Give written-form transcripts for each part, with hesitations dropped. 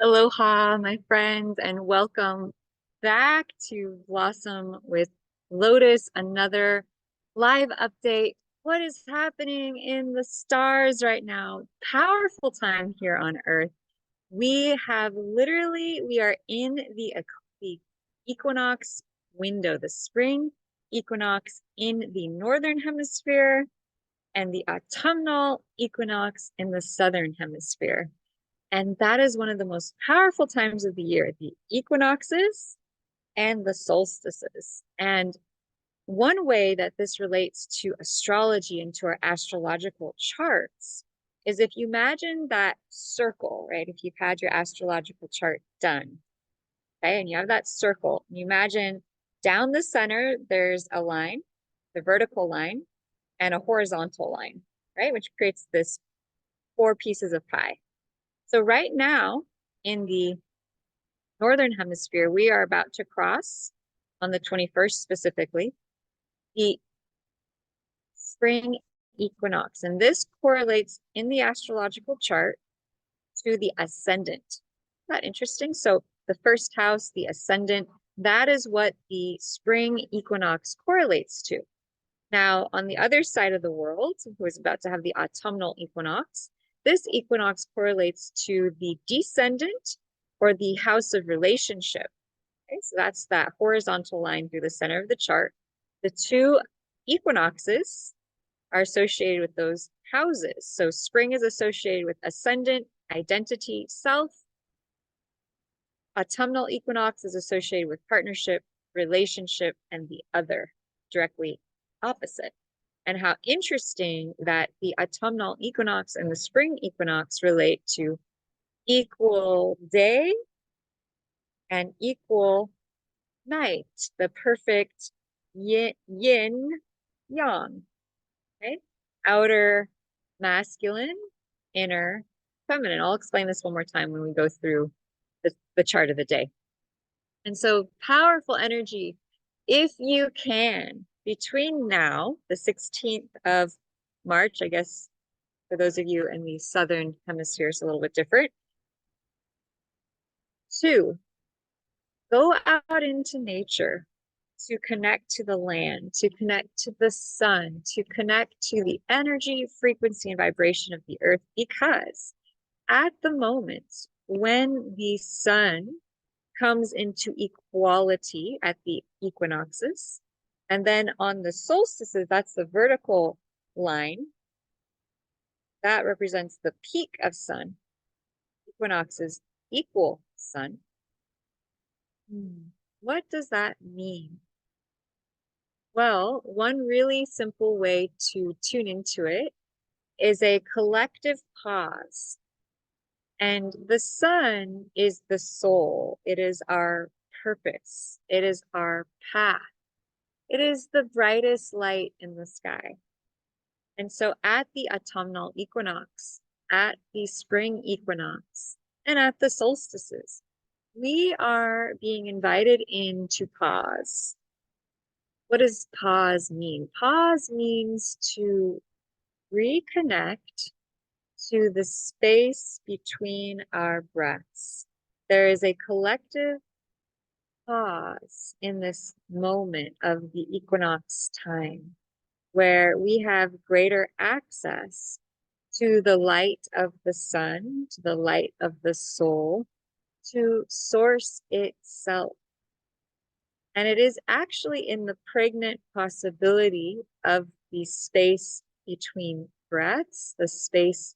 Aloha, my friends, and welcome back to Blossom with Lotus, another live update. What is happening in the stars right now? Powerful time here on Earth. We are in the equinox window, the spring equinox in the northern hemisphere and the autumnal equinox in the southern hemisphere. And that is one of the most powerful times of the year, the equinoxes and the solstices. And one way that this relates to astrology and to our astrological charts is if you imagine that circle, right? If you've had your astrological chart done, okay, and you have that circle, you imagine down the center, there's a line, the vertical line, and a horizontal line, right? Which creates this four pieces of pie. So right now in the northern hemisphere, we are about to cross on the 21st specifically, the spring equinox. And this correlates in the astrological chart to the ascendant. Isn't that interesting? So the first house, the ascendant, that is what the spring equinox correlates to. Now, on the other side of the world, who is about to have the autumnal equinox, this equinox correlates to the descendant or the house of relationship. Okay, so that's that horizontal line through the center of the chart. The two equinoxes are associated with those houses. So spring is associated with ascendant, identity, self. Autumnal equinox is associated with partnership, relationship, and the other, directly opposite. And how interesting that the autumnal equinox and the spring equinox relate to equal day and equal night, the perfect yin yang, okay? Outer masculine, inner feminine. I'll explain this one more time when we go through the chart of the day. And so powerful energy, if you can, between now, the 16th of March, I guess for those of you in the southern hemisphere, it's a little bit different, to go out into nature, to connect to the land, to connect to the sun, to connect to the energy, frequency, and vibration of the earth, because at the moment when the sun comes into equality at the equinoxes, and then on the solstices, that's the vertical line, that represents the peak of sun. Equinoxes equal sun. What does that mean? Well, one really simple way to tune into it is a collective pause. And the sun is the soul. It is our purpose. It is our path. It is the brightest light in the sky. And so at the autumnal equinox, at the spring equinox, and at the solstices, we are being invited in to pause. What does pause mean? Pause means to reconnect to the space between our breaths. There is a collective pause in this moment of the equinox time where we have greater access to the light of the sun, to the light of the soul, to source itself. And it is actually in the pregnant possibility of the space between breaths, the space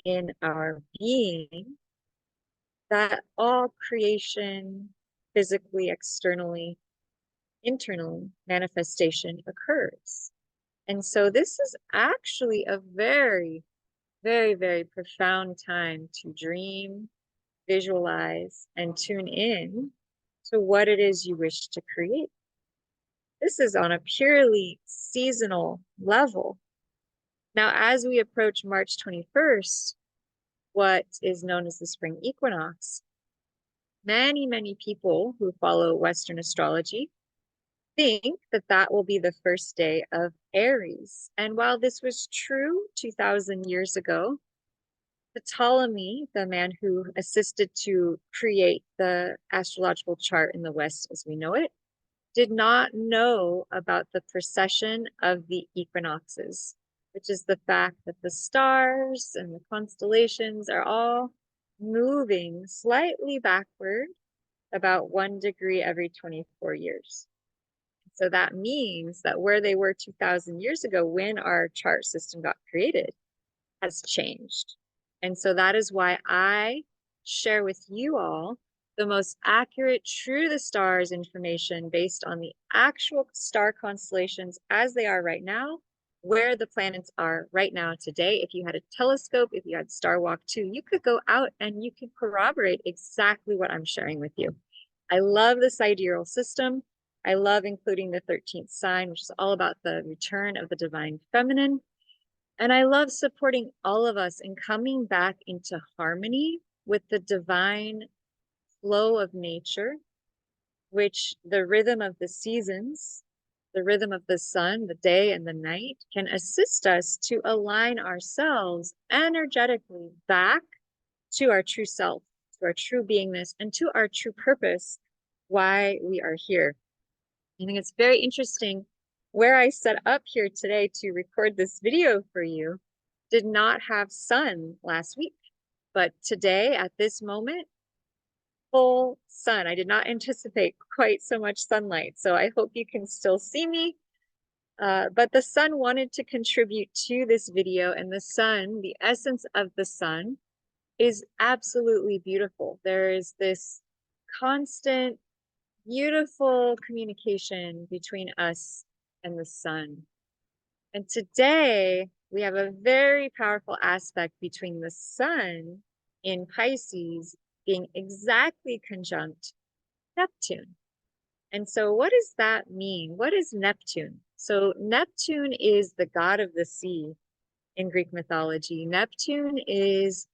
in our being, that all creation, physically, externally, internally, manifestation occurs. And so this is actually a very, very, very profound time to dream, visualize, and tune in to what it is you wish to create. This is on a purely seasonal level. Now, as we approach March 21st, what is known as the spring equinox, many, many people who follow Western astrology think that that will be the first day of Aries. And while this was true 2,000 years ago, Ptolemy, the man who assisted to create the astrological chart in the West as we know it, did not know about the precession of the equinoxes, which is the fact that the stars and the constellations are all moving slightly backward about 1 degree every 24 years. So that means that where they were 2,000 years ago when our chart system got created has changed. And so that is why I share with you all the most accurate, true to the stars information based on the actual star constellations as they are right now, where the planets are right now today. If you had a telescope, if you had Star Walk 2, you could go out and you could corroborate exactly what I'm sharing with you. I love the sidereal system. I love including the 13th sign, which is all about the return of the divine feminine. And I love supporting all of us in coming back into harmony with the divine flow of nature, which the rhythm of the seasons, the rhythm of the sun, the day and the night can assist us to align ourselves energetically back to our true self, to our true beingness, and to our true purpose, why we are here. I think it's very interesting where I set up here today to record this video for you did not have sun last week, but today at this moment, full sun. I did not anticipate quite so much sunlight, so I hope you can still see me. But the sun wanted to contribute to this video, and the sun, the essence of the sun, is absolutely beautiful. There is this constant, beautiful communication between us and the sun. And today we have a very powerful aspect between the sun in Pisces being exactly conjunct Neptune. And so what does that mean? What is Neptune? So Neptune is the god of the sea in Greek mythology. Neptune is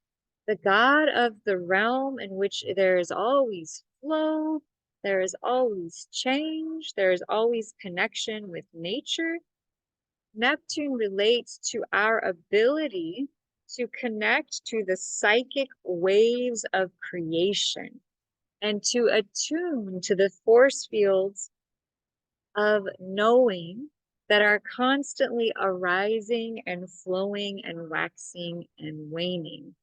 the god of the realm in which there is always flow, there is always change, there is always connection with nature. Neptune relates to our ability to connect to the psychic waves of creation and to attune to the force fields of knowing that are constantly arising and flowing and waxing and waning.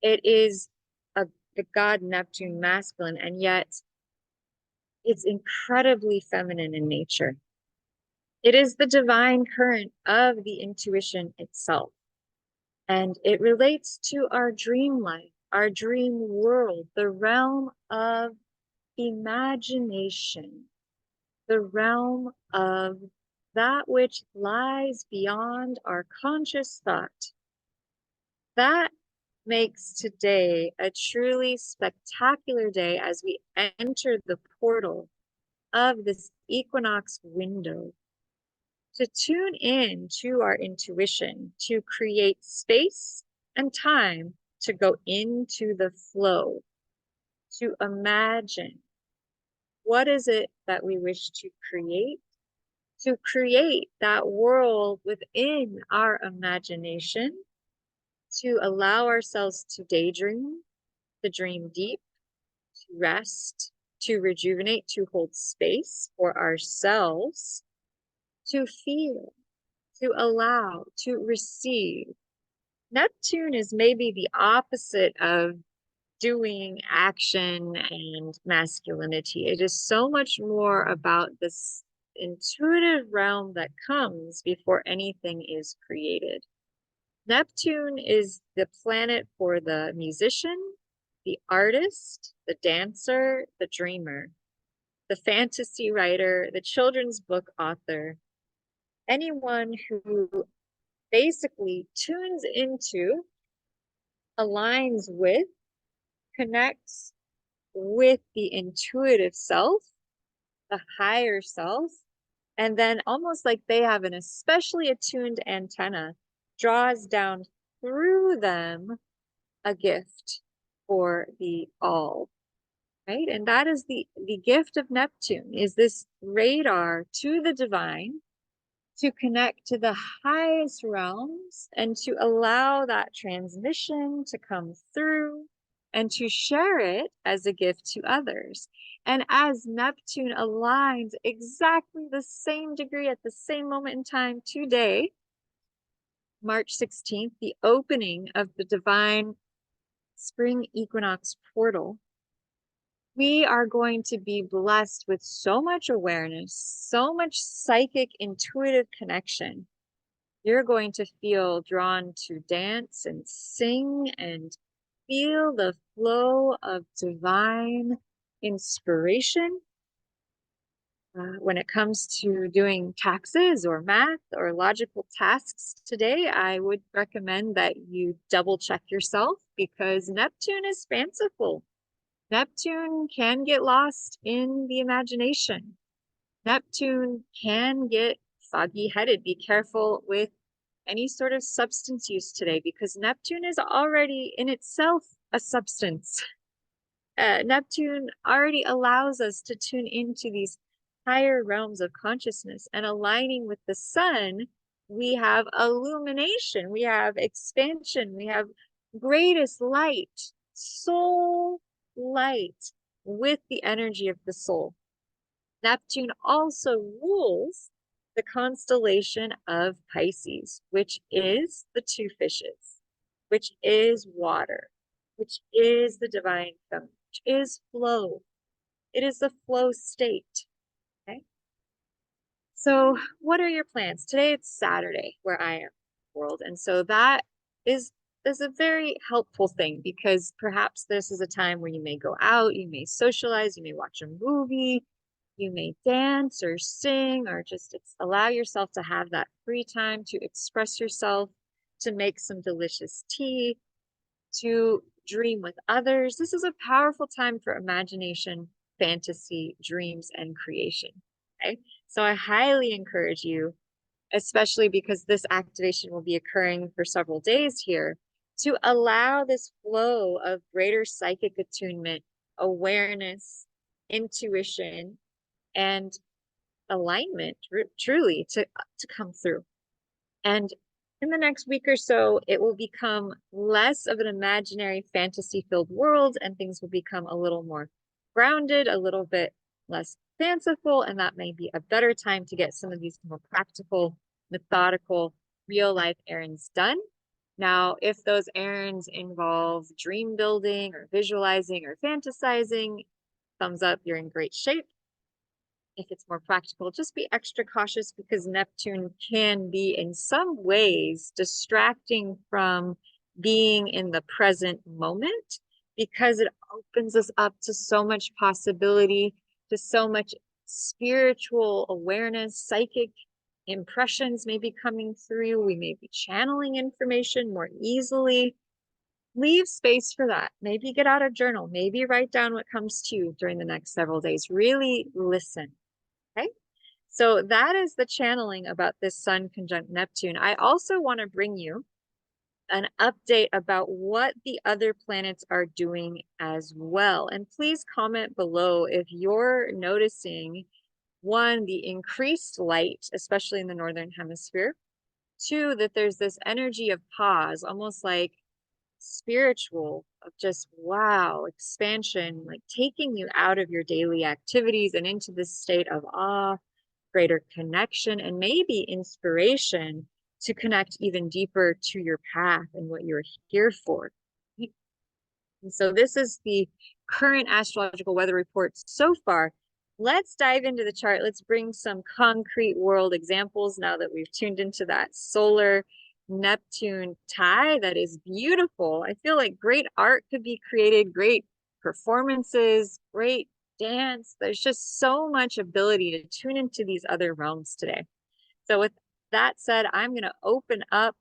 It is the god Neptune masculine, and yet it's incredibly feminine in nature. It is the divine current of the intuition itself. And it relates to our dream life, our dream world, the realm of imagination, the realm of that which lies beyond our conscious thought. That makes today a truly spectacular day as we enter the portal of this equinox window to tune in to our intuition, to create space and time to go into the flow, to imagine what is it that we wish to create that world within our imagination, to allow ourselves to daydream, to dream deep, to rest, to rejuvenate, to hold space for ourselves, to feel, to allow, to receive. Neptune is maybe the opposite of doing action and masculinity. It is so much more about this intuitive realm that comes before anything is created. Neptune is the planet for the musician, the artist, the dancer, the dreamer, the fantasy writer, the children's book author, anyone who basically tunes into, aligns with, connects with the intuitive self, the higher self, and then almost like they have an especially attuned antenna, draws down through them a gift for the all, right? And that is the gift of Neptune, is this radar to the divine, to connect to the highest realms and to allow that transmission to come through and to share it as a gift to others. And as Neptune aligns exactly the same degree at the same moment in time today, March 16th, the opening of the Devine spring equinox portal, we are going to be blessed with so much awareness, so much psychic, intuitive connection. You're going to feel drawn to dance and sing and feel the flow of divine inspiration. When it comes to doing taxes or math or logical tasks today, I would recommend that you double check yourself because Neptune is fanciful. Neptune can get lost in the imagination. Neptune can get foggy-headed. Be careful with any sort of substance use today because Neptune is already in itself a substance. Neptune already allows us to tune into these higher realms of consciousness, and aligning with the sun, we have illumination, we have expansion, we have greatest light, soul light with the energy of the soul. Neptune also rules the constellation of Pisces, which is the two fishes, which is water, which is the divine feminine, which is flow. It is the flow state. Okay. So what are your plans? Today it's Saturday where I am in the world. And so that is a very helpful thing because perhaps this is a time where you may go out, you may socialize, you may watch a movie, you may dance or sing or just allow yourself to have that free time to express yourself, to make some delicious tea, to dream with others. This is a powerful time for imagination, fantasy, dreams, and creation. Okay. So I highly encourage you, especially because this activation will be occurring for several days here, to allow this flow of greater psychic attunement, awareness, intuition, and alignment truly to come through. And in the next week or so, it will become less of an imaginary fantasy-filled world and things will become a little more grounded, a little bit less fanciful, and that may be a better time to get some of these more practical, methodical, real-life errands done. Now, if those errands involve dream building or visualizing or fantasizing, thumbs up, you're in great shape. If it's more practical, just be extra cautious because Neptune can be in some ways distracting from being in the present moment because it opens us up to so much possibility, to so much spiritual awareness, psychic impressions may be coming through. We may be channeling information more easily. Leave space for that. Maybe get out a journal. Maybe write down what comes to you during the next several days. Really listen. Okay. So that is the channeling about this Sun conjunct Neptune. I also want to bring you an update about what the other planets are doing as well. And please comment below if you're noticing, one, the increased light, especially in the Northern Hemisphere. Two, that there's this energy of pause, almost like spiritual, of just wow, expansion, like taking you out of your daily activities and into this state of awe, greater connection, and maybe inspiration to connect even deeper to your path and what you're here for. And so this is the current astrological weather report so far. Let's dive into the chart. Let's bring some concrete world examples now that we've tuned into that solar Neptune tie that is beautiful. I feel like great art could be created, great performances, great dance. There's just so much ability to tune into these other realms today. So with that said, I'm going to open up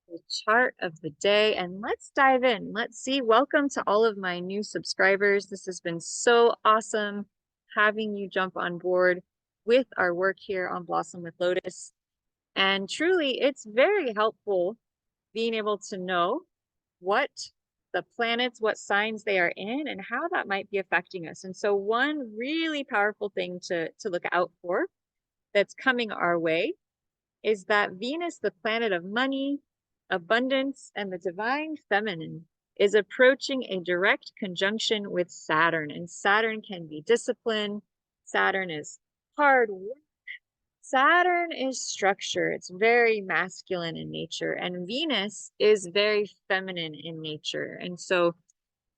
the chart of the day and let's dive in. Let's see. Welcome to all of my new subscribers. This has been so awesome having you jump on board with our work here on Blossom with Lotus. And truly, it's very helpful being able to know what the planets, what signs they are in, and how that might be affecting us. And so one really powerful thing to look out for that's coming our way is that Venus, the planet of money, abundance, and the divine feminine, is approaching a direct conjunction with Saturn. And Saturn can be discipline. Saturn is hard work. Saturn is structure. It's very masculine in nature. And Venus is very feminine in nature. And so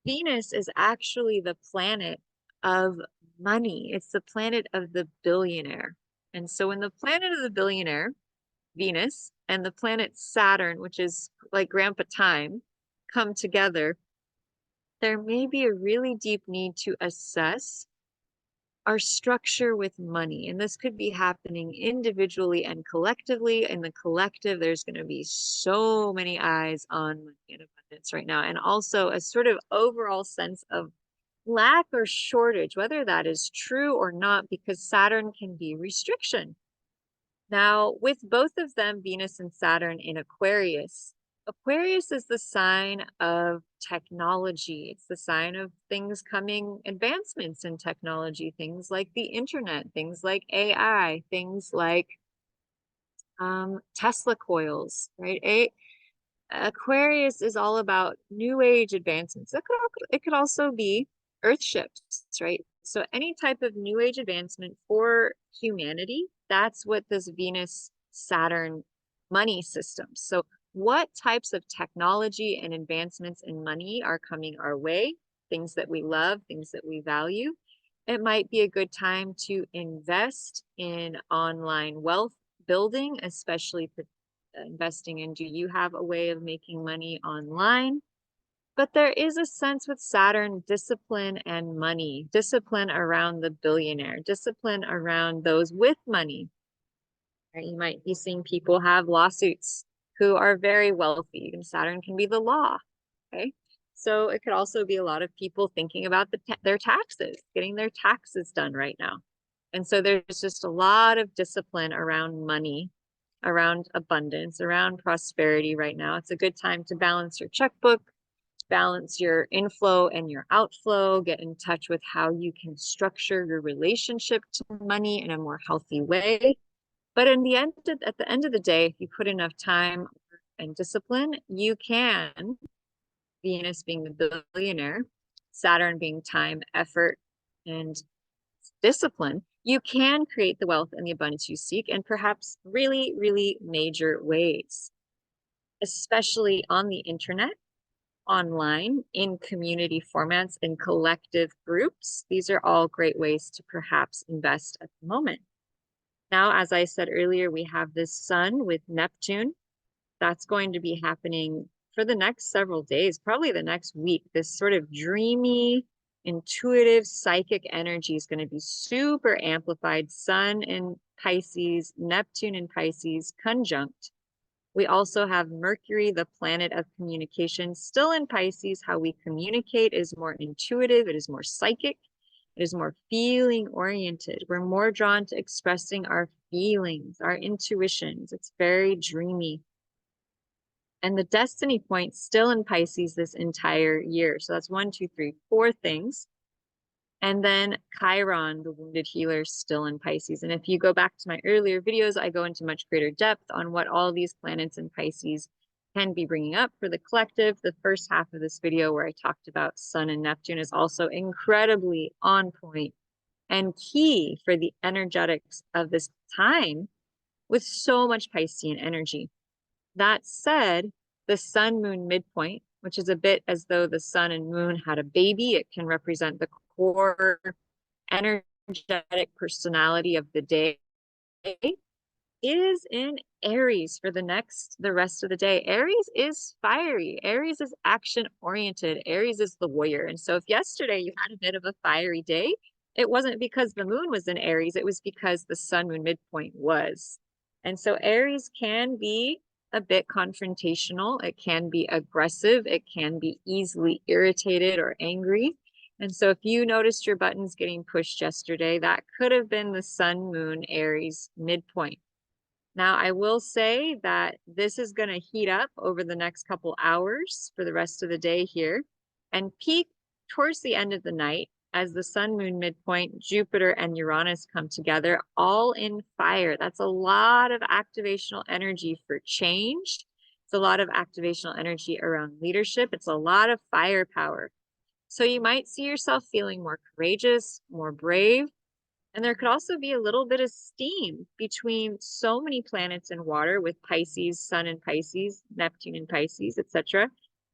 Venus is actually the planet of money. It's the planet of the billionaire. And so when the planet of the billionaire, Venus, and the planet Saturn, which is like Grandpa Time, come together, there may be a really deep need to assess our structure with money. And this could be happening individually and collectively. In the collective, there's going to be so many eyes on money and abundance right now. And also a sort of overall sense of lack or shortage, whether that is true or not, because Saturn can be restriction. Now, with both of them, Venus and Saturn in Aquarius, Aquarius is the sign of technology. It's the sign of things coming, advancements in technology, things like the internet, things like AI, things like Tesla coils, right? Aquarius is all about new age advancements. It could also be earth shifts, right? So any type of new age advancement for humanity, that's what this Venus Saturn money system. So what types of technology and advancements in money are coming our way? Things that we love, things that we value. It might be a good time to invest in online wealth building, especially for investing in, do you have a way of making money online? But there is a sense with Saturn, discipline and money, discipline around the billionaire, discipline around those with money. Right? You might be seeing people have lawsuits who are very wealthy, and Saturn can be the law. Okay. So it could also be a lot of people thinking about their taxes, getting their taxes done right now. And so there's just a lot of discipline around money, around abundance, around prosperity right now. It's a good time to balance your checkbook, balance your inflow and your outflow, get in touch with how you can structure your relationship to money in a more healthy way. But at the end of the day, if you put enough time and discipline, you can, Venus being the billionaire, Saturn being time, effort, and discipline, you can create the wealth and the abundance you seek, and perhaps really, really major ways, especially on the internet, online, in community formats, in collective groups. These are all great ways to perhaps invest at the moment. Now, as I said earlier, we have this sun with Neptune. That's going to be happening for the next several days, probably the next week. This sort of dreamy, intuitive, psychic energy is going to be super amplified. Sun in Pisces, Neptune in Pisces, conjunct. We also have Mercury, the planet of communication, still in Pisces. How we communicate is more intuitive. It is more psychic. It is more feeling oriented. We're more drawn to expressing our feelings, our intuitions. It's very dreamy. And the destiny point still in Pisces this entire year. So that's 1, 2, 3, 4 things. And then Chiron, the wounded healer, still in Pisces. And if you go back to my earlier videos, I go into much greater depth on what all these planets in Pisces can be bringing up for the collective. The first half of this video where I talked about Sun and Neptune is also incredibly on point and key for the energetics of this time with so much Piscean energy. That said, the sun moon midpoint, which is a bit as though the sun and moon had a baby, it can represent the core energetic personality of the day, is in Aries for the rest of the day. Aries is fiery. Aries is action oriented. Aries is the warrior. And so if yesterday you had a bit of a fiery day, it wasn't because the moon was in Aries, it was because the sun moon midpoint was. And so Aries can be a bit confrontational. It can be aggressive. It can be easily irritated or angry. And so if you noticed your buttons getting pushed yesterday, that could have been the sun, moon, Aries midpoint. Now, I will say that this is going to heat up over the next couple hours for the rest of the day here and peak towards the end of the night. as the sun moon midpoint, Jupiter and Uranus come together, all in fire. That's a lot of activational energy for change. It's a lot of activational energy around leadership. It's a lot of firepower. So you might see yourself feeling more courageous, more brave. And there could also be a little bit of steam between so many planets in water with Pisces, Sun in Pisces, Neptune in Pisces, etc.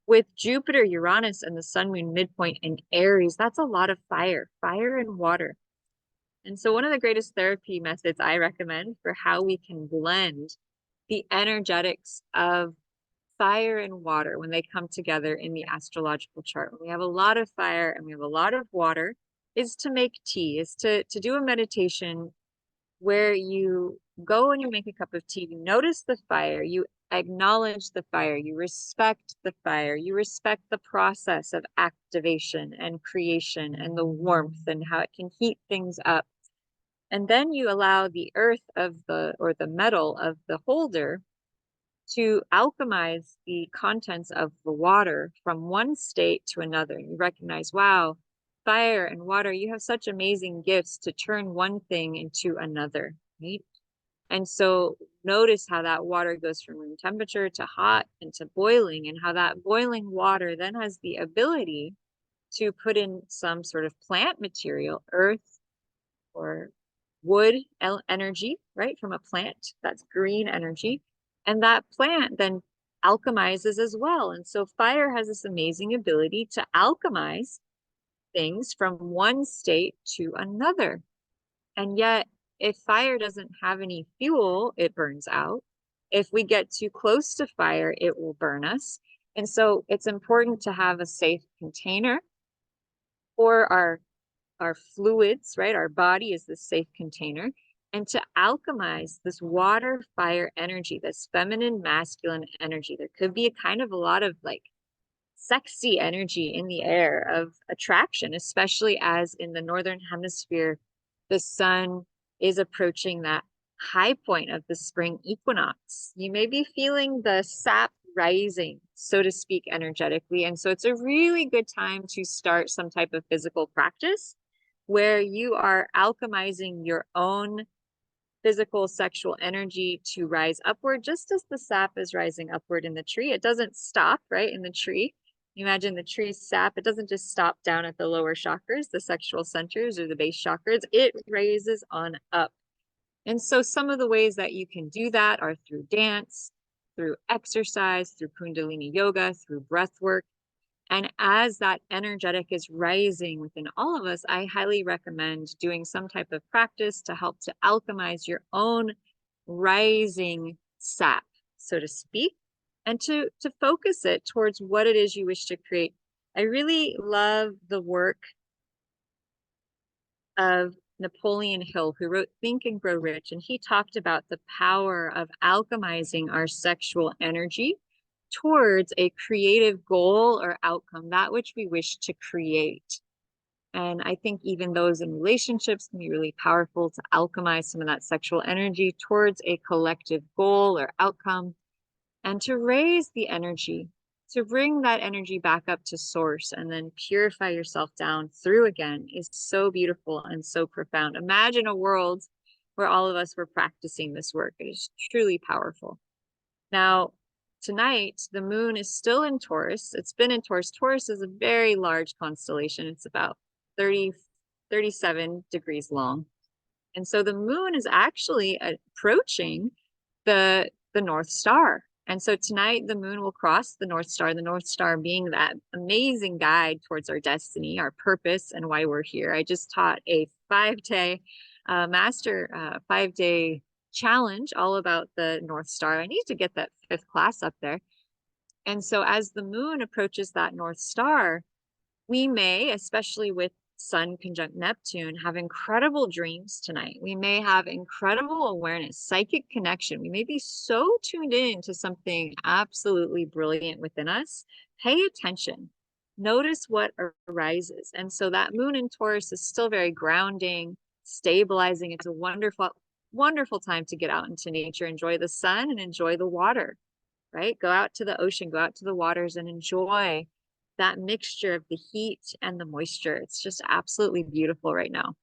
With Jupiter, Uranus, and the Sun Moon midpoint in Aries, that's a lot of fire, fire and water. And so one of the greatest therapy methods I recommend for how we can blend the energetics of fire and water when they come together in the astrological chart. When we have a lot of fire and we have a lot of water, is to make tea, is to do a meditation where you go and you make a cup of tea, you notice the fire, you acknowledge the fire, you respect the fire, you respect the process of activation and creation and the warmth and how it can heat things up. And then you allow the earth of or the metal of the holder to alchemize the contents of the water from one state to another. You recognize, wow, fire and water, you have such amazing gifts to turn one thing into another, right? And so notice how that water goes from room temperature to hot and to boiling, and how that boiling water then has the ability to put in some sort of plant material, earth or wood energy, right, from a plant. That's green energy. And that plant then alchemizes as well. And so fire has this amazing ability to alchemize things from one state to another. And yet, if fire doesn't have any fuel, it burns out. If we get too close to fire, it will burn us. And so it's important to have a safe container for our fluids, right? Our body is this safe container. And to alchemize this water fire energy, this feminine masculine energy, there could be a kind of a lot of like sexy energy in the air of attraction, especially as in the northern hemisphere, the sun is approaching that high point of the spring equinox. You may be feeling the sap rising, so to speak, energetically. And so it's a really good time to start some type of physical practice where you are alchemizing your own physical sexual energy to rise upward, just as the sap is rising upward in the tree. It doesn't stop, right, in the tree. You imagine the tree's sap, it doesn't just stop down at the lower chakras, the sexual centers or the base chakras, it raises on up. And so some of the ways that you can do that are through dance, through exercise, through Kundalini yoga, through breath work. And as that energetic is rising within all of us, I highly recommend doing some type of practice to help to alchemize your own rising sap, so to speak, and to focus it towards what it is you wish to create. I really love the work of Napoleon Hill, who wrote Think and Grow Rich, and he talked about the power of alchemizing our sexual energy towards a creative goal or outcome, that which we wish to create. And I think even those in relationships can be really powerful to alchemize some of that sexual energy towards a collective goal or outcome, and to raise the energy, to bring that energy back up to source and then purify yourself down through again is so beautiful and so profound. Imagine a world where all of us were practicing this work. It is truly powerful. Now, tonight, the moon is still in Taurus. It's been in Taurus. Taurus is a very large constellation. It's about 37 degrees long. And so the moon is actually approaching the North Star. And so tonight the moon will cross the North Star being that amazing guide towards our destiny, our purpose, and why we're here. I just taught a 5-day master 5-day challenge all about the North Star. I need to get that 5th class up there. And so as the moon approaches that North Star, we may, especially with Sun conjunct Neptune, have incredible dreams tonight. We may have incredible awareness, psychic connection. We may be so tuned in to something absolutely brilliant within us. Pay attention. Notice what arises. And so that moon in Taurus is still very grounding, stabilizing. It's a wonderful, wonderful time to get out into nature, enjoy the sun and enjoy the water, right? Go out to the ocean, go out to the waters and enjoy that mixture of the heat and the moisture. It's just absolutely beautiful right now,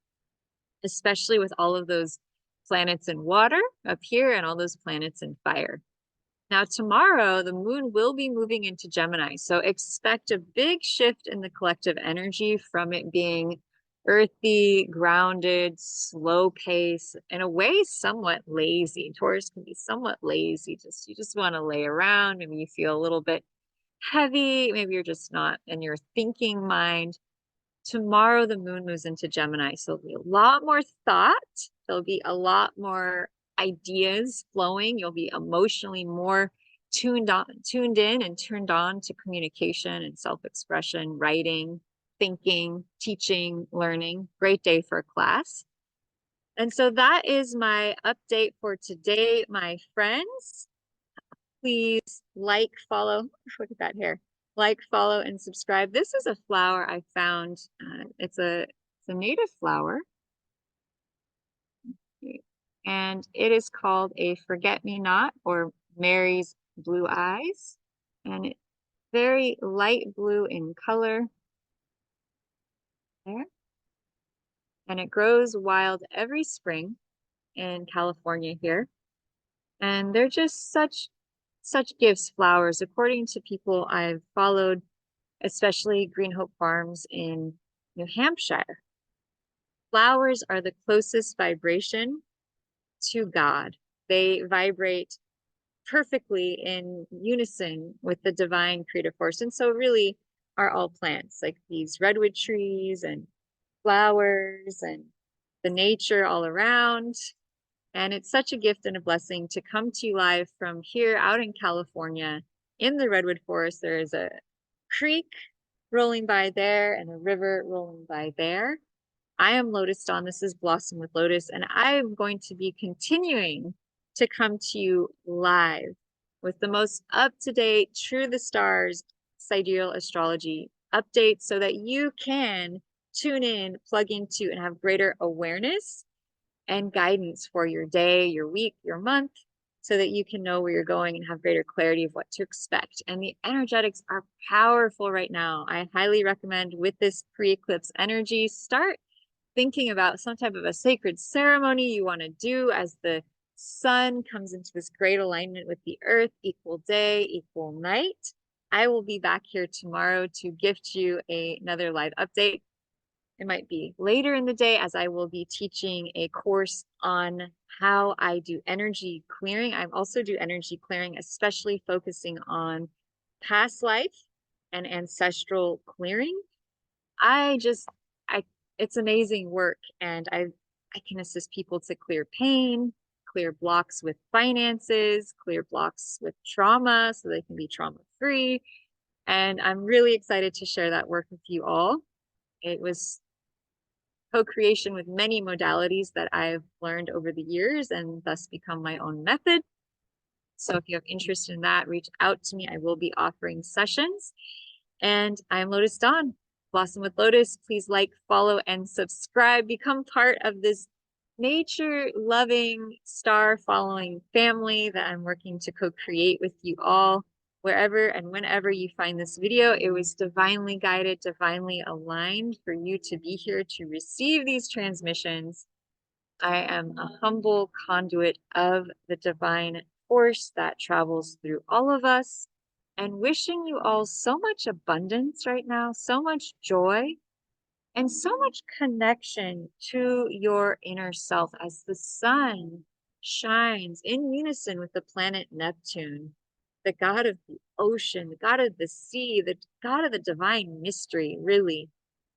especially with all of those planets in water up here and all those planets in fire. Now, tomorrow, the moon will be moving into Gemini. So expect a big shift in the collective energy from it being earthy, grounded, slow pace, in a way, somewhat lazy. Taurus can be somewhat lazy. You just want to lay around. Maybe you feel a little bit heavy. Maybe you're just not in your thinking mind. Tomorrow, the moon moves into Gemini. So there'll be a lot more thought. There'll be a lot more ideas flowing. You'll be emotionally more tuned in and turned on to communication and self-expression, writing, thinking, teaching, learning. Great day for a class. And so that is my update for today, my friends. Please like, follow, look at that hair. Like, follow, and subscribe. This is a flower I found. It's a native flower. And it is called a forget-me-not, or Mary's blue eyes. And it's very light blue in color. There. And it grows wild every spring in California here. And they're just such gifts, flowers, according to people I've followed, especially Green Hope Farms in New Hampshire. Flowers are the closest vibration to God. They vibrate perfectly in unison with the divine creative force. And so really are all plants, like these redwood trees and flowers and the nature all around. And it's such a gift and a blessing to come to you live from here out in California in the redwood forest. There is a creek rolling by there and a river rolling by there. I am Lotus Dawn. This is Blossom with Lotus, and I am going to be continuing to come to you live with the most up-to-date, true to the stars, sidereal astrology updates so that you can tune in, plug into, and have greater awareness and guidance for your day, your week, your month, so that you can know where you're going and have greater clarity of what to expect. And the energetics are powerful right now. I highly recommend, with this pre-eclipse energy, start thinking about some type of a sacred ceremony you want to do as the sun comes into this great alignment with the earth. Equal day, equal night. I will be back here tomorrow to gift you another live update. It might be later in the day, as I will be teaching a course on how I do energy clearing. I also do energy clearing, especially focusing on past life and ancestral clearing. It's amazing work, and I can assist people to clear pain, clear blocks with finances, clear blocks with trauma so they can be trauma free. And I'm really excited to share that work with you all. It was co-creation with many modalities that I've learned over the years and thus become my own method. So if you have interest in that, reach out to me. I will be offering sessions. And I'm Lotus Dawn, Blossom with Lotus. Please like, follow, and subscribe. Become part of this nature-loving, star-following family that I'm working to co-create with you all. Wherever and whenever you find this video, it was divinely guided, divinely aligned for you to be here to receive these transmissions. I am a humble conduit of the divine force that travels through all of us, and wishing you all so much abundance right now, so much joy, and so much connection to your inner self as the sun shines in unison with the planet Neptune, the god of the ocean, the god of the sea, the god of the divine mystery, really,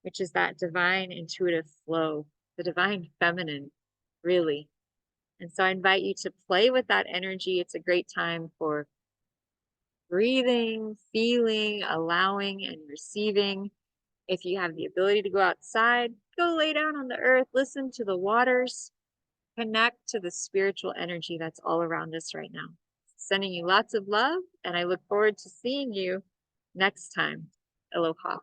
which is that divine intuitive flow, the divine feminine, really. And so I invite you to play with that energy. It's a great time for breathing, feeling, allowing, and receiving. If you have the ability to go outside, go lay down on the earth, listen to the waters, connect to the spiritual energy that's all around us right now. Sending you lots of love, and I look forward to seeing you next time. Aloha.